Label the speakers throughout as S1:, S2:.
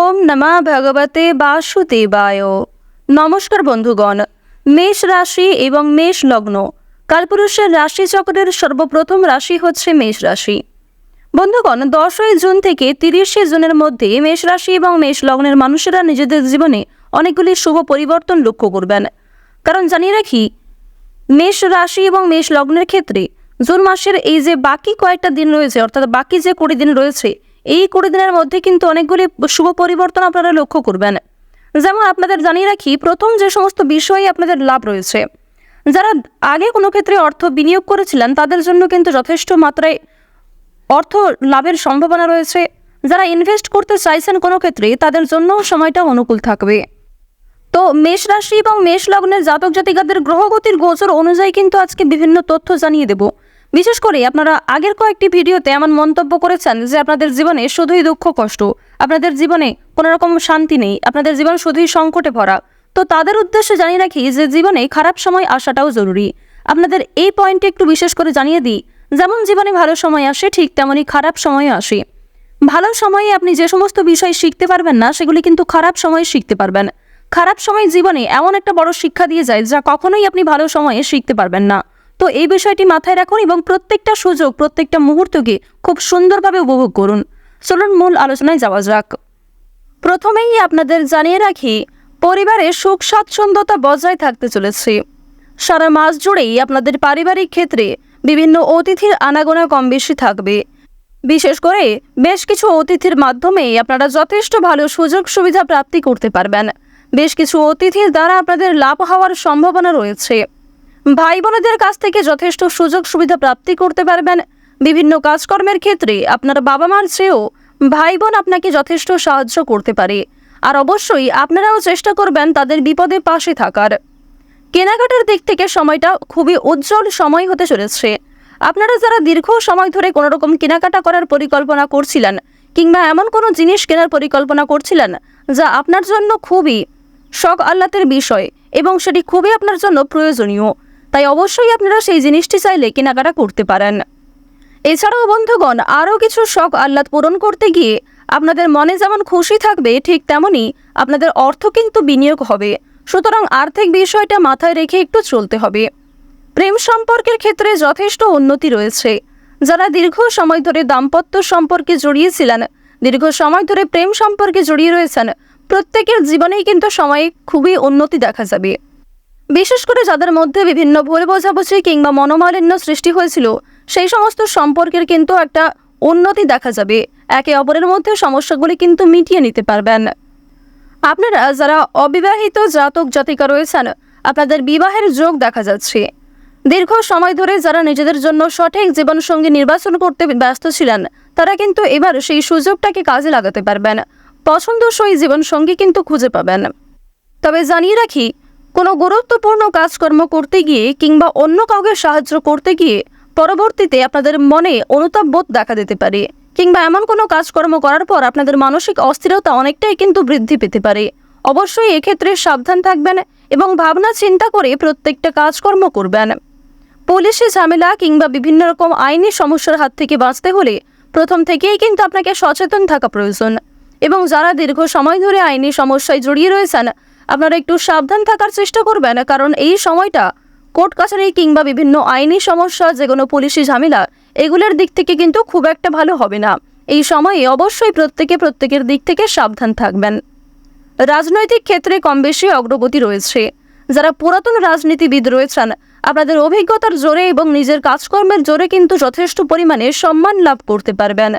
S1: ওম নমঃ ভগবতে বাসুদেবায়। নমস্কার বন্ধুগণ, মেষ রাশি এবং মেষ লগ্ন কালপুরুষের রাশিচক্রের সর্বপ্রথম রাশি হচ্ছে মেষ রাশি। বন্ধুগণ, 10ই জুন থেকে 30শে জুনের মধ্যে মেষ রাশি এবং মেষ লগ্নের মানুষেরা নিজেদের জীবনে অনেকগুলি শুভ পরিবর্তন লক্ষ্য করবেন। কারণ জানিয়ে রাখি, মেষ রাশি এবং মেষ লগ্নের ক্ষেত্রে জুন মাসের এই যে বাকি কয়েকটা দিন রয়েছে, অর্থাৎ বাকি যে 20 দিন রয়েছে, এই 20 দিনের মধ্যে কিন্তু অনেকগুলি শুভ পরিবর্তন আপনারা লক্ষ্য করবেন। যেমন আপনাদের জানিয়ে রাখি, প্রথম যে সমস্ত বিষয়ে আপনাদের লাভ রয়েছে, যারা আগে কোনো ক্ষেত্রে অর্থ বিনিয়োগ করেছিলেন তাদের জন্য কিন্তু যথেষ্ট মাত্রায় অর্থ লাভের সম্ভাবনা রয়েছে। যারা ইনভেস্ট করতে চাইছেন কোনো ক্ষেত্রে, তাদের জন্য সময়টা অনুকূল থাকবে। তো মেষ রাশি এবং মেষ লগ্নের জাতক জাতিকাদের গ্রহগতির গোচর অনুযায়ী কিন্তু আজকে বিভিন্ন তথ্য জানিয়ে দেব। বিশেষ করে আপনারা আগের কয়েকটি ভিডিওতে এমন মন্তব্য করেছেন যে আপনাদের জীবনে শুধুই দুঃখ কষ্ট, আপনাদের জীবনে কোনো রকম শান্তি নেই, আপনাদের জীবন শুধুই সংকটে ভরা। তো তাদের উদ্দেশ্যে জানিয়ে রাখি যে জীবনে খারাপ সময় আসাটাও জরুরি। আপনাদের এই পয়েন্টে একটু বিশেষ করে জানিয়ে দিই, যেমন জীবনে ভালো সময় আসে, ঠিক তেমনই খারাপ সময়ও আসে। ভালো সময়ে আপনি যে সমস্ত বিষয় শিখতে পারবেন না, সেগুলি কিন্তু খারাপ সময়ে শিখতে পারবেন। খারাপ সময় জীবনে এমন একটা বড় শিক্ষা দিয়ে যায় যা কখনোই আপনি ভালো সময়ে শিখতে পারবেন না। তো এই বিষয়টি মাথায় রাখুন এবং প্রত্যেকটা সুযোগ, প্রত্যেকটা মুহূর্তকে খুব সুন্দরভাবে উপভোগ করুন। চলুন মূল আলোচনায় যাওয়া যাক। প্রথমেই আপনাদের জানিয়ে রাখি, পরিবারে সুখ স্বাচ্ছন্দ্যতা বজায় থাকতে চলেছে। সারা মাস জুড়েই আপনাদের পারিবারিক ক্ষেত্রে বিভিন্ন অতিথির আনাগোনা কম বেশি থাকবে। বিশেষ করে বেশ কিছু অতিথির মাধ্যমে আপনারা যথেষ্ট ভালো সুযোগ সুবিধা প্রাপ্তি করতে পারবেন। বেশ কিছু অতিথির দ্বারা আপনাদের লাভ হওয়ার সম্ভাবনা রয়েছে। ভাই বোনেদের কাছ থেকে যথেষ্ট সুযোগ সুবিধা প্রাপ্তি করতে পারবেন। বিভিন্ন কাজকর্মের ক্ষেত্রে আপনার বাবা মার চেয়েও ভাই বোন আপনাকে যথেষ্ট সাহায্য করতে পারে। আর অবশ্যই আপনারাও চেষ্টা করবেন তাদের বিপদে পাশে থাকার। কেনাকাটার দিক থেকে সময়টা খুবই উজ্জ্বল সময় হতে চলেছে। আপনারা যারা দীর্ঘ সময় ধরে কোনো রকম কেনাকাটা করার পরিকল্পনা করছিলেন, কিংবা এমন কোনো জিনিস কেনার পরিকল্পনা করছিলেন যা আপনার জন্য খুবই শখ আহ্লাদের বিষয় এবং সেটি খুবই আপনার জন্য প্রয়োজনীয়, তাই অবশ্যই আপনারা সেই জিনিসটি চাইলে কেনাকাটা করতে পারেন। এছাড়াও বন্ধুগণ, আরও কিছু শখ আহ্লাদ পূরণ করতে গিয়ে আপনাদের মনে যেমন খুশি থাকবে, ঠিক তেমনই আপনাদের অর্থ কিন্তু বিনিয়োগ হবে। সুতরাং আর্থিক বিষয়টা মাথায় রেখে একটু চলতে হবে। প্রেম সম্পর্কের ক্ষেত্রে যথেষ্ট উন্নতি রয়েছে। যারা দীর্ঘ সময় ধরে দাম্পত্য সম্পর্কে জড়িয়েছিলেন, দীর্ঘ সময় ধরে প্রেম সম্পর্কে জড়িয়ে রয়েছেন, প্রত্যেকের জীবনেই কিন্তু সময়ে খুবই উন্নতি দেখা যাবে। বিশেষ করে যাদের মধ্যে বিভিন্ন ভুল বোঝাবুঝি কিংবা মনোমালিন্য সৃষ্টি হয়েছিল, সেই সমস্ত সম্পর্কের কিন্তু একটা উন্নতি দেখা যাবে। একে অপরের মধ্যে সমস্যাগুলি কিন্তু মিটিয়ে নিতে পারবেন। আপনারা যারা অবিবাহিত জাতক জাতিকা রয়েছেন, আপনাদের বিবাহের যোগ দেখা যাচ্ছে। দীর্ঘ সময় ধরে যারা নিজেদের জন্য সঠিক জীবনসঙ্গী নির্বাচন করতে ব্যস্ত ছিলেন, তারা কিন্তু এবার সেই সুযোগটাকে কাজে লাগাতে পারবেন। পছন্দসই জীবনসঙ্গী কিন্তু খুঁজে পাবেন। তবে জানিয়ে রাখি, কোনো গুরুত্বপূর্ণ কাজকর্ম করতে গিয়ে কিংবা অন্য কাউকে সাহায্য করতে গিয়ে পরবর্তীতে আপনাদের মনে অনুতাপ বোধ দেখা দিতে পারে, কিংবা এমন কোনো কাজকর্ম করার পর আপনাদের মানসিক অস্থিরতা অনেকটাই কিন্তু বৃদ্ধি পেতে পারে। অবশ্যই এক্ষেত্রে সাবধান থাকবেন এবং ভাবনা চিন্তা করে প্রত্যেকটা কাজকর্ম করবেন। পুলিশি ঝামেলা কিংবা বিভিন্ন রকম আইনি সমস্যার হাত থেকে বাঁচতে হলে প্রথম থেকেই কিন্তু আপনাকে সচেতন থাকা প্রয়োজন। এবং যারা দীর্ঘ সময় ধরে আইনি সমস্যায় জড়িয়ে রয়েছেন, আপনারা একটু সাবধান থাকার চেষ্টা করবেন, কারণ এই সময়টা কোর্ট কাছারি কিংবা বিভিন্ন আইনি সমস্যা, যেগুলো পুলিশি ঝামেলা, এগুলোর দিক থেকে কিন্তু খুব একটা ভালো হবে না। এই সময়ে অবশ্যই প্রত্যেকের দিক থেকে সাবধান থাকবেন। রাজনৈতিক ক্ষেত্রে কম বেশি অগ্রগতি রয়েছে। যারা পুরাতন রাজনীতিবিদ রয়েছেন, আপনাদের অভিজ্ঞতার জোরে এবং নিজের কাজকর্মের জোরে কিন্তু যথেষ্ট পরিমাণে সম্মান লাভ করতে পারবেন।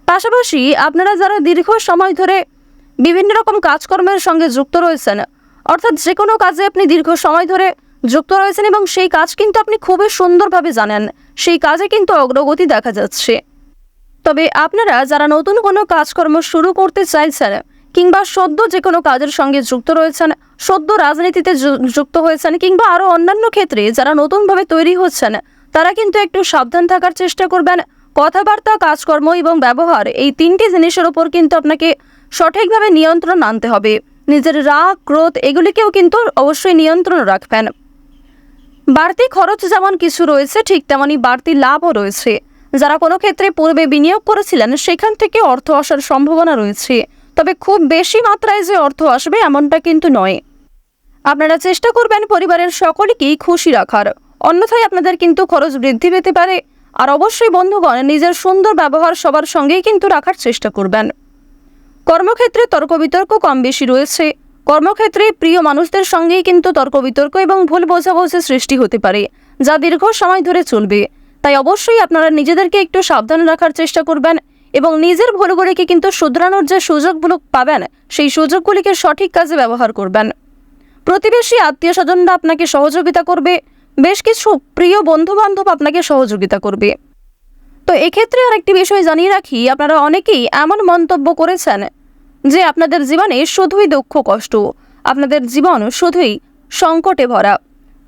S1: পাশাপাশি আপনারা যারা দীর্ঘ সময় ধরে বিভিন্ন রকম কাজকর্মের সঙ্গে যুক্ত রয়েছেন, অর্থাৎ যে কোনো কাজে আপনি দীর্ঘ সময় ধরে যুক্ত রয়েছেন এবং সেই কাজ কিন্তু আপনি খুবই সুন্দরভাবে জানেন, সেই কাজে কিন্তু অগ্রগতি দেখা যাচ্ছে। তবে আপনারা যারা নতুন কোনো কাজকর্ম শুরু করতে চাইছেন, কিংবা সদ্য যে কোনো কাজের সঙ্গে যুক্ত রয়েছেন, সদ্য রাজনীতিতে যুক্ত হয়েছেন, কিংবা আরও অন্যান্য ক্ষেত্রে যারা নতুনভাবে তৈরি হচ্ছেন, তারা কিন্তু একটু সাবধান থাকার চেষ্টা করবেন। কথাবার্তা, কাজকর্ম এবং ব্যবহার, এই তিনটি জিনিসের ওপর কিন্তু আপনাকে সঠিকভাবে নিয়ন্ত্রণ আনতে হবে। নিজের রাগ, ক্রোধ, এগুলিকেও কিন্তু অবশ্যই নিয়ন্ত্রণ রাখবেন। বাড়তি খরচ যেমন কিছু রয়েছে, ঠিক তেমনই বাড়তি লাভও রয়েছে। যারা কোনো ক্ষেত্রে পূর্বে বিনিয়োগ করেছিলেন, সেখান থেকে অর্থ আসার সম্ভাবনা রয়েছে। তবে খুব বেশি মাত্রায় যে অর্থ আসবে এমনটা কিন্তু নয়। আপনারা চেষ্টা করবেন পরিবারের সকলকেই খুশি রাখার, অন্যথায় আপনাদের কিন্তু খরচ বৃদ্ধি পেতে পারে। আর অবশ্যই বন্ধুগণ, নিজের সুন্দর ব্যবহার সবার সঙ্গেই কিন্তু রাখার চেষ্টা করবেন। কর্মক্ষেত্রে তর্ক বিতর্ক কম বেশি রয়েছে। কর্মক্ষেত্রে প্রিয় মানুষদের সঙ্গেই কিন্তু তর্ক বিতর্ক এবং ভুল বোঝাবুঝি সৃষ্টি হতে পারে, যা দীর্ঘ সময় ধরে চলবে। তাই অবশ্যই আপনারা নিজেদেরকে একটু সাবধান রাখার চেষ্টা করবেন এবং নিজের ভুলগুলিকে কিন্তু শুধরানোর যে সুযোগগুলো পাবেন, সেই সুযোগগুলিকে সঠিক কাজে ব্যবহার করবেন। প্রতিবেশী আত্মীয় স্বজনরা আপনাকে সহযোগিতা করবে, বেশ কিছু প্রিয় বন্ধু বান্ধব আপনাকে সহযোগিতা করবে। তো এক্ষেত্রে আরেকটি বিষয় জানিয়ে রাখি, আপনারা অনেকেই এমন মন্তব্য করেছেন যে আপনাদের জীবনে শুধুই দুঃখ কষ্ট, আপনাদের জীবন শুধুই সংকটে ভরা।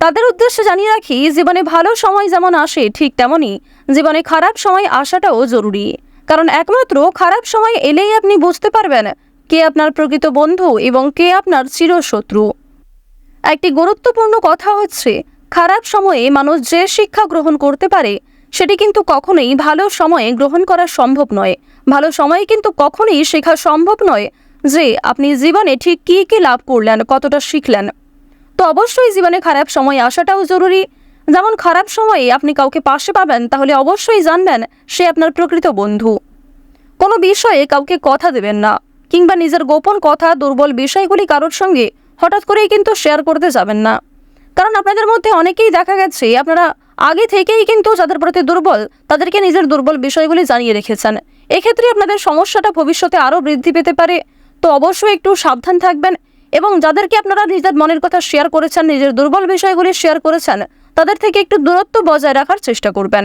S1: তাদের উদ্দেশ্যে জানিয়ে রাখি, জীবনে ভালো সময় যেমন আসে, ঠিক তেমনই জীবনে খারাপ সময় আসাটাও জরুরি। কারণ একমাত্র খারাপ সময় এলেই আপনি বুঝতে পারবেন কে আপনার প্রকৃত বন্ধু এবং কে আপনার চিরশত্রু। একটি গুরুত্বপূর্ণ কথা হচ্ছে, খারাপ সময়ে মানুষ যে শিক্ষা গ্রহণ করতে পারে সেটি কিন্তু কখনোই ভালো সময়ে গ্রহণ করা সম্ভব নয়। ভালো সময়ে কিন্তু কখনোই শেখা সম্ভব নয় যে আপনি জীবনে ঠিক কী কী লাভ করলেন, কতটা শিখলেন। তো অবশ্যই জীবনে খারাপ সময় আসাটাও জরুরি। যেমন খারাপ সময়ে আপনি কাউকে পাশে পাবেন, তাহলে অবশ্যই জানবেন সে আপনার প্রকৃত বন্ধু। কোনো বিষয়ে কাউকে কথা দেবেন না, কিংবা নিজের গোপন কথা, দুর্বল বিষয়গুলি কারোর সঙ্গে হঠাৎ করেই কিন্তু শেয়ার করতে যাবেন না। কারণ আপনাদের মধ্যে অনেকেই দেখা গেছে আপনারা আগে থেকেই কিন্তু যাদের প্রতি দুর্বল তাদেরকে নিজের দুর্বল বিষয়গুলি জানিয়ে রেখেছেন। এক্ষেত্রে আপনাদের সমস্যাটা ভবিষ্যতে আরও বৃদ্ধি পেতে পারে। তো অবশ্যই একটু সাবধান থাকবেন এবং যাদেরকে আপনারা নিজের মনের কথা শেয়ার করেছেন, নিজের দুর্বল বিষয়গুলি শেয়ার করেছেন, তাদের থেকে একটু দূরত্ব বজায় রাখার চেষ্টা করবেন।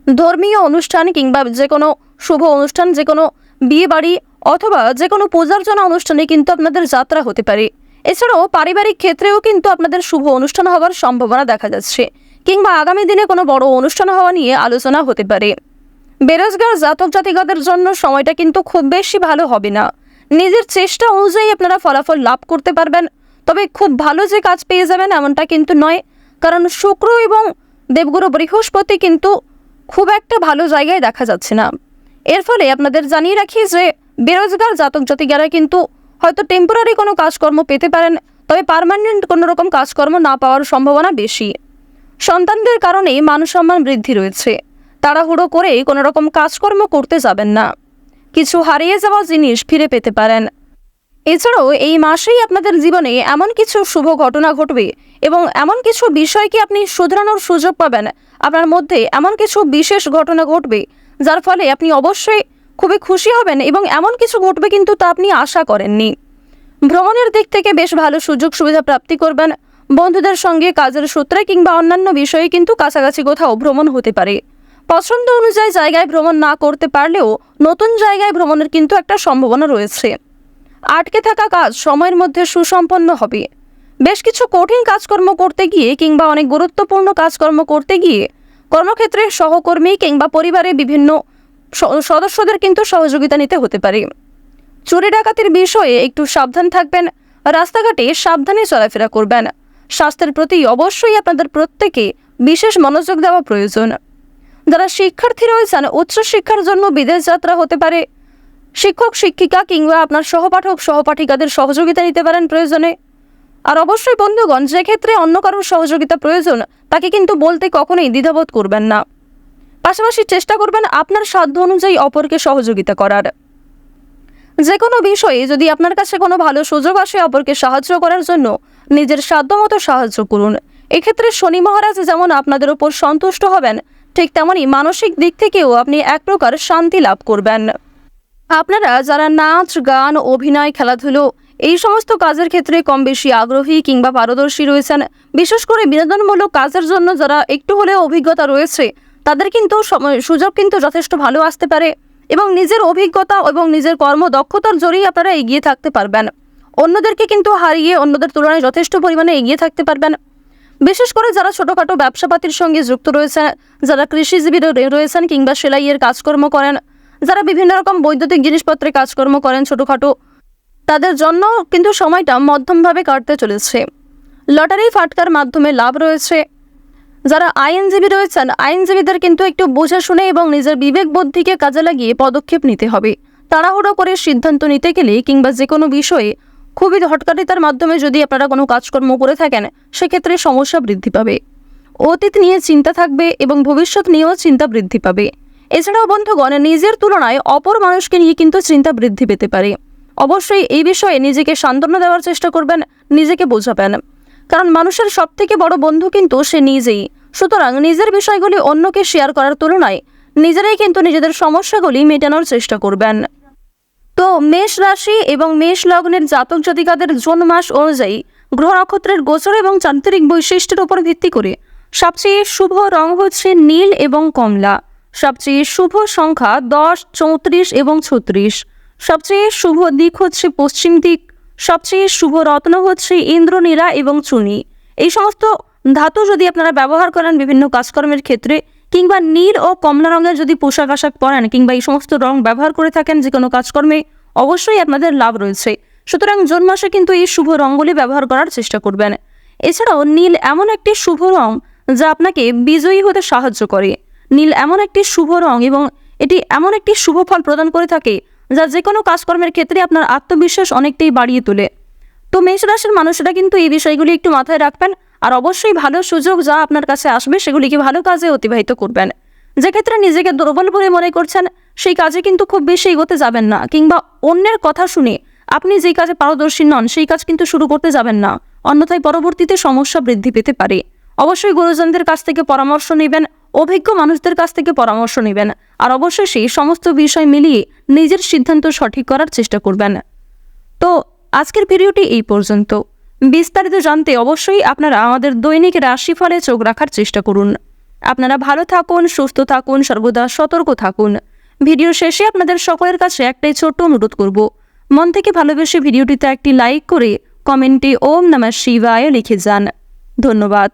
S1: ধর্মীয় অনুষ্ঠান কিংবা যে কোনো শুভ অনুষ্ঠান, যে কোনো বিয়ে বাড়ি অথবা যে কোনো পূজার্চনা অনুষ্ঠানে কিন্তু আপনাদের যাত্রা হতে পারে। এছাড়াও পারিবারিক ক্ষেত্রেও কিন্তু আপনাদের শুভ অনুষ্ঠান হওয়ার সম্ভাবনা দেখা যাচ্ছে, কিংবা আগামী দিনে কোনো বড় অনুষ্ঠান হওয়া নিয়ে আলোচনা হতে পারে। বেরোজগার জাতক জাতিকাদের জন্য সময়টা কিন্তু খুব বেশি ভালো হবে না। নিজের চেষ্টা অনুযায়ী আপনারা ফলাফল লাভ করতে পারবেন, তবে খুব ভালো যে কাজ পেয়ে যাবেন এমনটা কিন্তু নয়। কারণ শুক্র এবং দেবগুরু বৃহস্পতি কিন্তু খুব একটা ভালো জায়গায় দেখা যাচ্ছে না। এর ফলে আপনাদের জানিয়ে রাখি যে বেরোজগার জাতক জাতিকারা কিন্তু হয়তো টেম্পোরারি কোনো কাজকর্ম পেতে পারেন, তবে পার্মানেন্ট কোনো রকম কাজকর্ম না পাওয়ার সম্ভাবনা বেশি। সন্তানদের কারণে মান সম্মান বৃদ্ধি রয়েছে। তাড়াহুড়ো করে কোনো রকম কাজকর্ম করতে যাবেন না, কিছু হারিয়ে যাওয়া জিনিস ফিরে পেতে পারেন। এছাড়াও এই মাসেই আপনাদের জীবনে এমন কিছু শুভ ঘটনা ঘটবে এবং এমন কিছু বিষয়কে আপনি শুধরানোর সুযোগ পাবেন। আপনার মধ্যে এমন কিছু বিশেষ ঘটনা ঘটবে যার ফলে আপনি অবশ্যই খুবই খুশি হবেন এবং এমন কিছু ঘটবে কিন্তু তা আপনি আশা করেননি। ভ্রমণের দিক থেকে বেশ ভালো সুযোগ সুবিধা প্রাপ্তি করবেন। বন্ধুদের সঙ্গে কাজের সূত্রে কিংবা অন্যান্য বিষয়ে কিন্তু কাছাকাছি কোথাও ভ্রমণ হতে পারে। পছন্দ অনুযায়ী জায়গায় ভ্রমণ না করতে পারলেও নতুন জায়গায় ভ্রমণের কিন্তু একটা সম্ভাবনা রয়েছে। আটকে থাকা কাজ সময়ের মধ্যে সুসম্পন্ন হবে। বেশ কিছু কঠিন কাজকর্ম করতে গিয়ে কিংবা অনেক গুরুত্বপূর্ণ কাজকর্ম করতে গিয়ে কর্মক্ষেত্রে সহকর্মী কিংবা পরিবারের বিভিন্ন সদস্যদের কিন্তু সহযোগিতা নিতে হতে পারে। চুরি ডাকাতির বিষয়ে একটু সাবধান থাকবেন। রাস্তাঘাটে সাবধানে চলাফেরা করবেন। স্বাস্থ্যের প্রতি অবশ্যই আপনাদের প্রত্যেকে বিশেষ মনোযোগ দেওয়া প্রয়োজন। যারা শিক্ষার্থী রয়েছেন, উচ্চশিক্ষার জন্য বিদেশ যাত্রা হতে পারে। শিক্ষক শিক্ষিকা কিংবা আপনার সহপাঠক সহপাঠিকাদের সহযোগিতা নিতে পারেন প্রয়োজনে। আর অবশ্যই বন্ধুগণ, যে ক্ষেত্রে অন্য কারোর সহযোগিতা প্রয়োজন তাকে কিন্তু বলতে কখনোই দ্বিধাবোধ করবেন না। পাশাপাশি চেষ্টা করবেন আপনার সাধ্য অনুযায়ী অপরকে সহযোগিতা করার। যে কোনো বিষয়ে যদি আপনার কাছে কোনো ভালো সুযোগ আসে অপরকে সাহায্য করার জন্য, নিজের সাধ্যমতো সাহায্য করুন। এক্ষেত্রে শনি মহারাজ যেমন আপনাদের উপর সন্তুষ্ট হবেন, ঠিক তেমনই মানসিক দিক থেকেও আপনি এক প্রকার শান্তি লাভ করবেন। আপনারা যারা নাচ গান অভিনয় খেলাধুলো এই সমস্ত কাজের ক্ষেত্রে কম বেশি আগ্রহী কিংবা পারদর্শী রয়েছেন, বিশেষ করে বিনোদনমূলক কাজের জন্য যারা একটু হলেও অভিজ্ঞতা রয়েছে, তাদের কিন্তু সুযোগ কিন্তু যথেষ্ট ভালো আসতে পারে এবং নিজের অভিজ্ঞতা এবং নিজের কর্মদক্ষতার জোরেই আপনারা এগিয়ে থাকতে পারবেন। অন্যদেরকে কিন্তু হারিয়ে অন্যদের তুলনায় যথেষ্ট পরিমাণে এগিয়ে থাকতে পারবেন। বিশেষ করে যারা ছোটোখাটো ব্যবসাপাতির সঙ্গে যুক্ত রয়েছেন, যারা কৃষিজীবী রয়েছেন কিংবা সেলাইয়ের কাজকর্ম করেন, যারা বিভিন্ন রকম বৈদ্যুতিক জিনিসপত্রে কাজকর্ম করেন ছোটোখাটো, তাদের জন্য কিন্তু সময়টা মধ্যমভাবে কাটতে চলেছে। লটারি ফাটকার মাধ্যমে লাভ রয়েছে। যারা আইনজীবী রয়েছেন, আইনজীবীদের কিন্তু একটু বুঝে শুনে এবং নিজের বিবেক বুদ্ধিকে কাজে লাগিয়ে পদক্ষেপ নিতে হবে, তাড়াহুড়ো করে সিদ্ধান্ত নিতে গেলে কিংবা যে কোনো বিষয়ে খুবই হটকারিতার মাধ্যমে যদি আপনারা কোনো কাজকর্ম করে থাকেন, সেক্ষেত্রে সমস্যা বৃদ্ধি পাবে। অতীত নিয়ে চিন্তা থাকবে এবং ভবিষ্যৎ নিয়েও চিন্তা বৃদ্ধি পাবে। এছাড়াও বন্ধুগণ, নিজের তুলনায় অপর মানুষকে নিয়ে কিন্তু চিন্তা বৃদ্ধি পেতে পারে। অবশ্যই এই বিষয়ে নিজেকে সান্ত্বনা দেওয়ার চেষ্টা করবেন, নিজেকে বোঝাবেন, কারণ মানুষের সবথেকে বড় বন্ধু কিন্তু সে নিজেই। সুতরাং নিজের বিষয়গুলি অন্যকে শেয়ার করার তুলনায় নিজেরাই কিন্তু নিজেদের সমস্যাগুলি মেটানোর চেষ্টা করবেন। তো মেষ রাশি এবং মেষ লগ্নের জাতক জাতিকাদের জুন মাস অনুযায়ী গ্রহ নক্ষত্রের গোচর এবং চারিত্রিক বৈশিষ্ট্যের উপর ভিত্তি করে সবচেয়ে শুভ রং হচ্ছে নীল এবং কমলা। সবচেয়ে শুভ সংখ্যা 10, 34 এবং 36। সবচেয়ে শুভ দিক হচ্ছে পশ্চিম দিক। সবচেয়ে শুভ রত্ন হচ্ছে ইন্দ্রনীলা এবং চুনি। এই সমস্ত ধাতু যদি আপনারা ব্যবহার করেন বিভিন্ন কাজকর্মের ক্ষেত্রে, কিংবা নীল ও কমলা রঙের যদি পোশাক আশাক পরেন, কিংবা এই সমস্ত রং ব্যবহার করে থাকেন যে কোনো কাজকর্মে, অবশ্যই আপনাদের লাভ রয়েছে। সুতরাং জুন মাসে কিন্তু এই শুভ রঙগুলি ব্যবহার করার চেষ্টা করবেন। এছাড়াও নীল এমন একটি শুভ রং যা আপনাকে বিজয়ী হতে সাহায্য করে। নীল এমন একটি শুভ রং এবং এটি এমন একটি শুভ ফল প্রদান করে থাকে যা যে কোনো কাজকর্মের ক্ষেত্রে আপনার আত্মবিশ্বাস অনেকটাই বাড়িয়ে তোলে। তো মেষ রাশির মানুষেরা কিন্তু এই বিষয়গুলি একটু মাথায় রাখবেন, আর অবশ্যই ভালো সুযোগ যা আপনার কাছে আসবে সেগুলিকে ভালো কাজে অতিবাহিত করবেন। যে ক্ষেত্রে নিজেকে দুর্বল বলে মনে করছেন, সেই কাজে কিন্তু খুব বেশি এগোতে যাবেন না, কিংবা অন্যের কথা শুনে আপনি যেই কাজে পারদর্শী নন সেই কাজ কিন্তু শুরু করতে যাবেন না, অন্যথায় পরবর্তীতে সমস্যা বৃদ্ধি পেতে পারে। অবশ্যই গুরুজনদের কাছ থেকে পরামর্শ নেবেন, অভিজ্ঞ মানুষদের কাছ থেকে পরামর্শ নেবেন, আর অবশ্যই সেই সমস্ত বিষয় মিলিয়ে নিজের সিদ্ধান্ত সঠিক করার চেষ্টা করবেন। তো আজকের ভিডিওটি এই পর্যন্ত। বিস্তারিত জানতে অবশ্যই আপনারা আমাদের দৈনিক রাশিফলে চোখ রাখার চেষ্টা করুন। আপনারা ভালো থাকুন, সুস্থ থাকুন, সর্বদা সতর্ক থাকুন। ভিডিও শেষে আপনাদের সকলের কাছে একটাই ছোট্ট অনুরোধ করব, মন থেকে ভালোবেসে ভিডিওটিতে একটি লাইক করে কমেন্টে ওম নমঃ শিবায় লিখে যান। ধন্যবাদ।